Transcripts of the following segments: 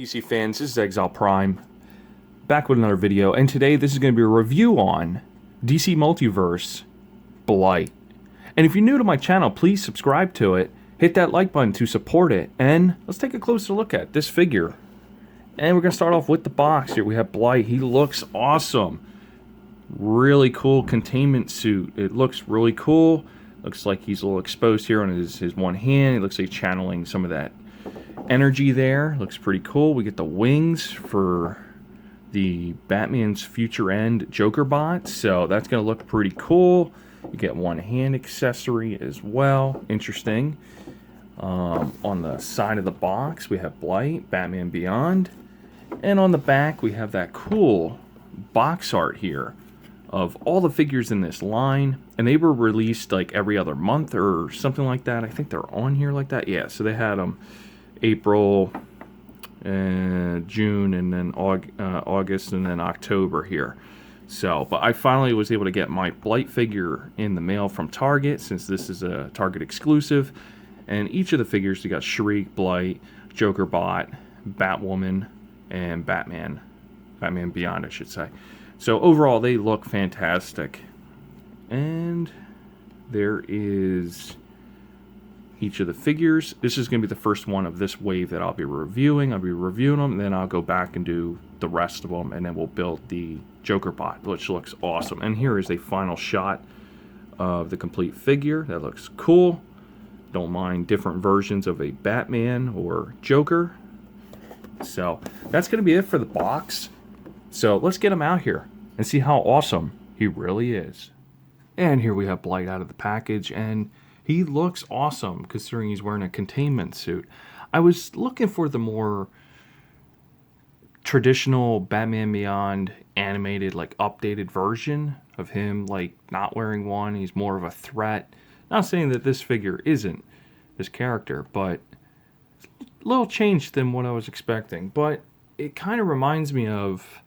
DC fans, this is Exile Prime, back with another video, and today this is going to be a review on DC Multiverse Blight. And if you're new to my channel, please subscribe to it, hit that like button to support it, and let's take a closer look at this figure. And we're going to start off with the box here. We have Blight. He looks awesome. Really cool containment suit. It looks really cool. Looks like he's a little exposed here on his one hand. It looks like he's channeling some of that energy there. Looks pretty cool. We get the wings for the Batman's Future End Joker bot, so that's going to look pretty cool. You get one hand accessory as well. Interesting. On the side of the box, we have Blight, Batman Beyond. And on the back, we have that cool box art here of all the figures in this line. And they were released like every other month or something like that. I think they're on here like that. Yeah, so they had them April, June, and then August, and then October here. So, but I finally was able to get my Blight figure in the mail from Target, since this is a Target exclusive. And each of the figures, you got Shriek, Blight, Joker Bot, Batwoman, and Batman Beyond, I should say. So overall, they look fantastic. And there is each of the figures. This is going to be the first one of this wave that I'll be reviewing. I'll be reviewing them, and then I'll go back and do the rest of them, and then we'll build the Joker bot, which looks awesome. And here is a final shot of the complete figure. That looks cool. Don't mind different versions of a Batman or Joker. So that's going to be it for the box. So let's get him out here and see how awesome he really is. And here we have Blight out of the package, and he looks awesome considering he's wearing a containment suit. I was looking for the more traditional Batman Beyond animated, like updated version of him, like not wearing one. He's more of a threat. Not saying that this figure isn't this character, but a little changed than what I was expecting. But it kind of reminds me of,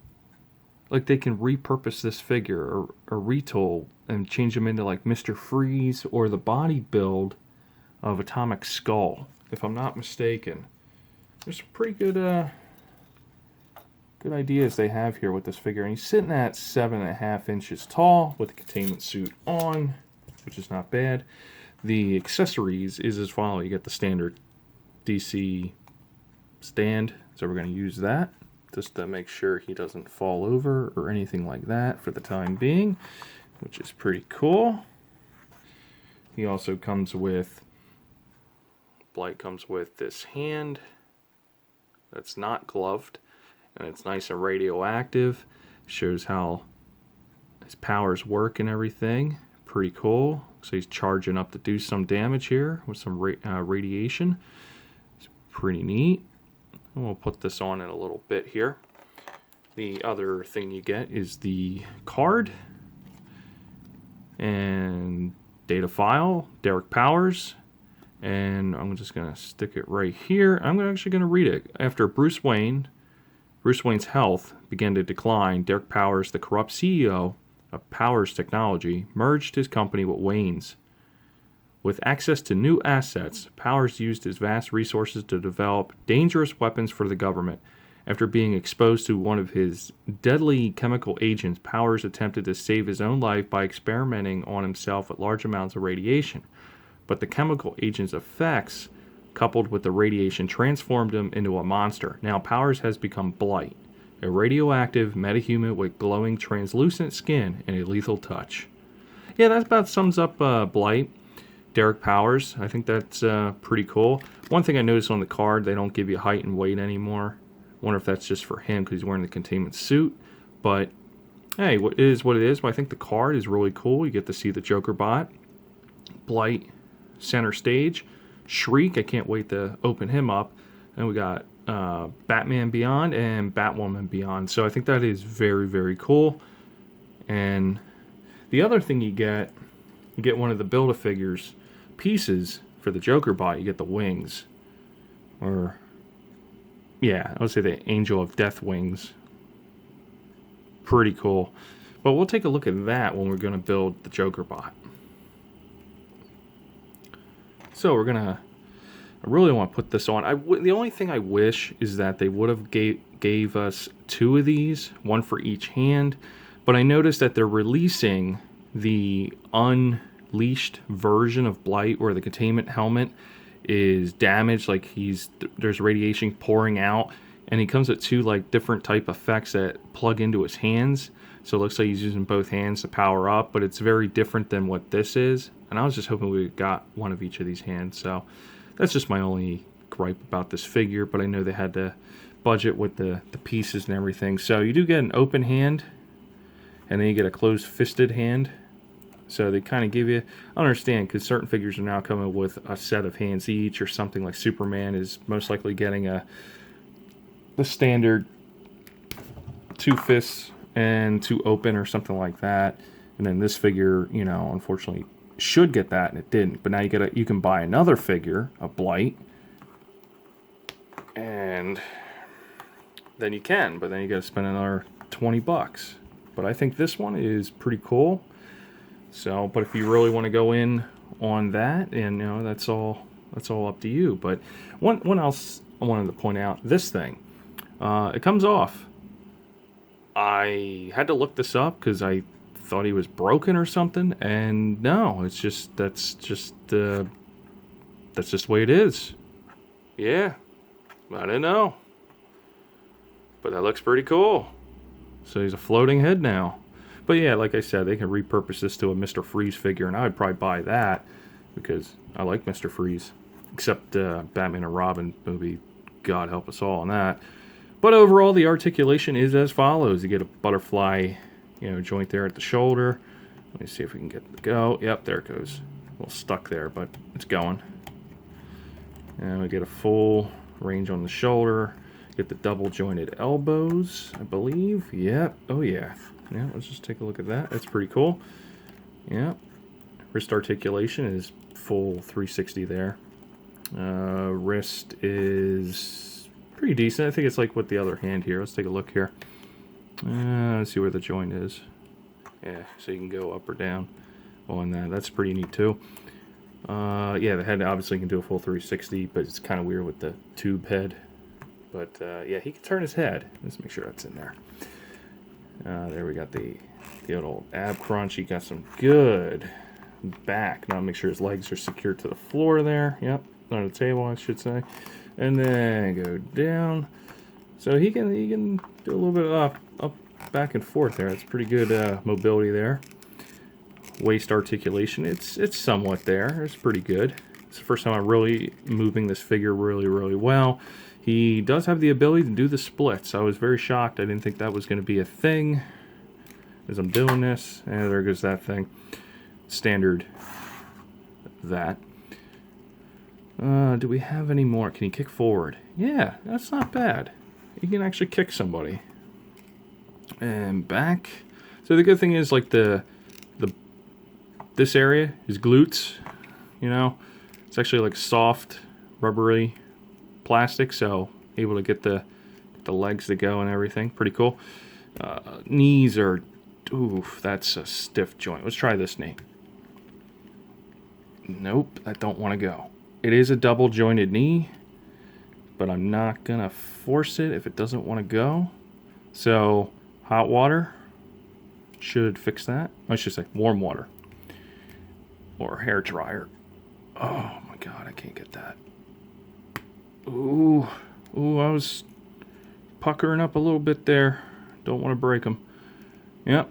like, they can repurpose this figure or retool and change him into like Mr. Freeze or the body build of Atomic Skull, if I'm not mistaken. There's some pretty good good ideas they have here with this figure. And he's sitting at 7.5 inches tall with the containment suit on, which is not bad. The accessories is as follows. You get the standard DC stand, so we're going to use that just to make sure he doesn't fall over or anything like that for the time being, which is pretty cool. He also comes with, Blight comes with this hand that's not gloved, and it's nice and radioactive. Shows how his powers work and everything. Pretty cool. So he's charging up to do some damage here with some radiation. It's pretty neat. And we'll put this on in a little bit here. The other thing you get is the card and data file, Derek Powers, and I'm just going to stick it right here. I'm actually going to read it. After Bruce Wayne's health began to decline, Derek Powers, the corrupt CEO of Powers Technology, merged his company with Wayne's. With access to new assets, Powers used his vast resources to develop dangerous weapons for the government. After being exposed to one of his deadly chemical agents, Powers attempted to save his own life by experimenting on himself with large amounts of radiation. But the chemical agent's effects, coupled with the radiation, transformed him into a monster. Now Powers has become Blight, a radioactive metahuman with glowing translucent skin and a lethal touch. Yeah, that about sums up Blight. Derek Powers, I think that's pretty cool. One thing I noticed on the card, they don't give you height and weight anymore. Wonder if that's just for him because he's wearing the containment suit. But hey, it is what it is. But I think the card is really cool. You get to see the Joker bot. Blight center stage. Shriek, I can't wait to open him up. And we got Batman Beyond and Batwoman Beyond. So I think that is very, very cool. And the other thing you get one of the Build-A-Figures pieces for the Joker bot. You get the wings. Or, yeah, I would say the Angel of Death wings. Pretty cool. But we'll take a look at that when we're going to build the Joker bot. So we're going to I really want to put this on. The only thing I wish is that they would have gave us 2 of these, one for each hand. But I noticed that they're releasing the unleashed version of Blight where the containment helmet is damaged, like there's radiation pouring out, and he comes with 2 like different type effects that plug into his hands. So it looks like he's using both hands to power up, but it's very different than what this is. And I was just hoping we got one of each of these hands. So that's just my only gripe about this figure, but I know they had to budget with the pieces and everything. So you do get an open hand, and then you get a closed-fisted hand. So they kind of give you, I understand, because certain figures are now coming with a set of hands each, or something like Superman is most likely getting the standard 2 fists and 2 open or something like that. And then this figure, you know, unfortunately should get that, and it didn't. But now you can buy another figure, a Blight, and then you can, but then you got to spend another $20. But I think this one is pretty cool. So, but if you really want to go in on that, and you know, that's all up to you. But one else I wanted to point out, this thing, it comes off. I had to look this up because I thought he was broken or something, and no, it's just that's just the way it is. Yeah, I didn't know, but that looks pretty cool. So he's a floating head now. But yeah, like I said, they can repurpose this to a Mr. Freeze figure, and I would probably buy that because I like Mr. Freeze. Except Batman and Robin movie, God help us all on that. But overall, the articulation is as follows. You get a butterfly, you know, joint there at the shoulder. Let me see if we can get it to go. Yep, there it goes. A little stuck there, but it's going. And we get a full range on the shoulder. Get the double jointed elbows, I believe. Yep. Oh yeah. Yeah, let's just take a look at that. That's pretty cool. Yeah. Wrist articulation is full 360 there. Wrist is pretty decent. I think it's like with the other hand here. Let's take a look here. Let's see where the joint is. Yeah, so you can go up or down on that. That's pretty neat too. Yeah, the head obviously can do a full 360, but it's kind of weird with the tube head. But yeah, he can turn his head. Let's make sure that's in there. There we got the old ab crunch. He got some good back. Now make sure his legs are secured to the floor there. Yep, on the table I should say. And then go down. So he can do a little bit of up, back and forth there. That's pretty good mobility there. Waist articulation, it's somewhat there. It's pretty good. It's the first time I'm really moving this figure really well. He does have the ability to do the splits. I was very shocked. I didn't think that was going to be a thing as I'm doing this. And there goes that thing. Standard that. Do we have any more? Can he kick forward? Yeah, that's not bad. He can actually kick somebody. And back. So the good thing is like this area, his glutes, you know, it's actually like soft, rubbery plastic, so able to get the legs to go and everything. Pretty cool. Knees are, oof, that's a stiff joint. Let's try this knee. Nope, I don't want to go. It is a double jointed knee, but I'm not gonna force it if it doesn't want to go. So hot water should fix that. I should say warm water or hair dryer. Oh my God, I can't get that. Ooh, I was puckering up a little bit there. Don't want to break them. Yep,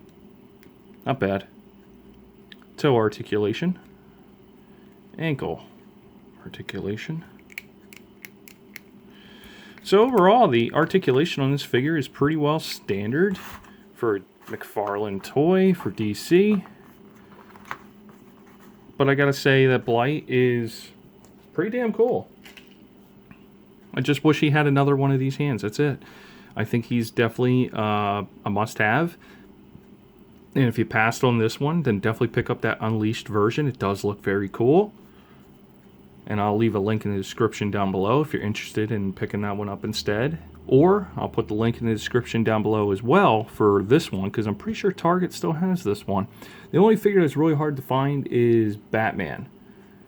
not bad. Toe articulation. Ankle articulation. So overall, the articulation on this figure is pretty well standard for a Mcfarlane toy for DC. But I gotta say that Blight is pretty damn cool. I just wish he had another one of these hands. That's it. I think he's definitely a must-have. And if you passed on this one, then definitely pick up that Unleashed version. It does look very cool. And I'll leave a link in the description down below if you're interested in picking that one up instead. Or I'll put the link in the description down below as well for this one, because I'm pretty sure Target still has this one. The only figure that's really hard to find is Batman.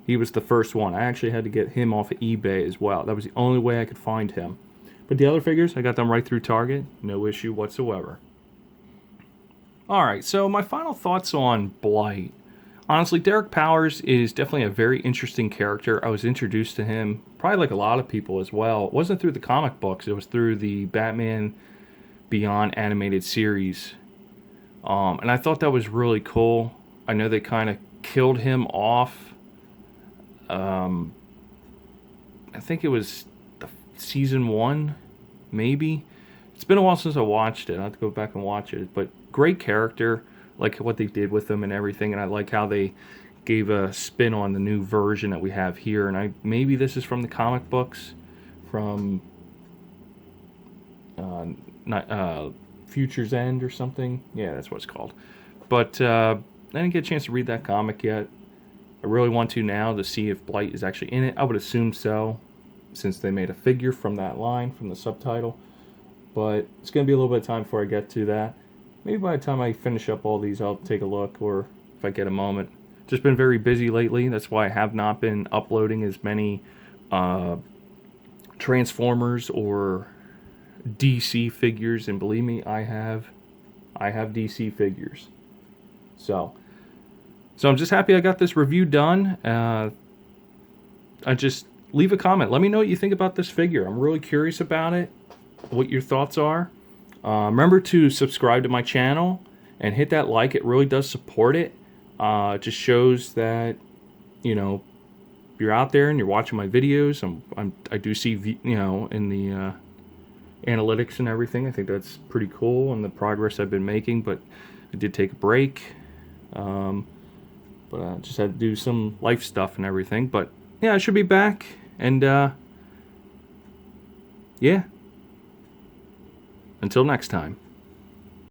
He was the first one. I actually had to get him off of eBay as well. That was the only way I could find him. But the other figures, I got them right through Target. No issue whatsoever. Alright, so my final thoughts on Blight. Honestly, Derek Powers is definitely a very interesting character. I was introduced to him, probably like a lot of people as well. It wasn't through the comic books. It was through the Batman Beyond animated series. And I thought that was really cool. I know they kind of killed him off. I think it was season 1, maybe. It's been a while since I watched it. I have to go back and watch it. But great character. Like what they did with him and everything. And I like how they gave a spin on the new version that we have here. And maybe this is from the comic books. From Future's End or something. Yeah, that's what it's called. But I didn't get a chance to read that comic yet. I really want to now to see if Blight is actually in it. I would assume so, since they made a figure from that line, from the subtitle. But it's going to be a little bit of time before I get to that. Maybe by the time I finish up all these, I'll take a look, or if I get a moment. Just been very busy lately. That's why I have not been uploading as many Transformers or DC figures. And believe me, I have DC figures. So I'm just happy I got this review done. I just leave a comment. Let me know what you think about this figure. I'm really curious about it, what your thoughts are. Remember to subscribe to my channel and hit that like. It really does support it. It just shows that, you know, you're out there and you're watching my videos. I do see, you know, in the analytics and everything. I think that's pretty cool, and the progress I've been making. But I did take a break. But I just had to do some life stuff and everything. But yeah, I should be back. And yeah. Until next time.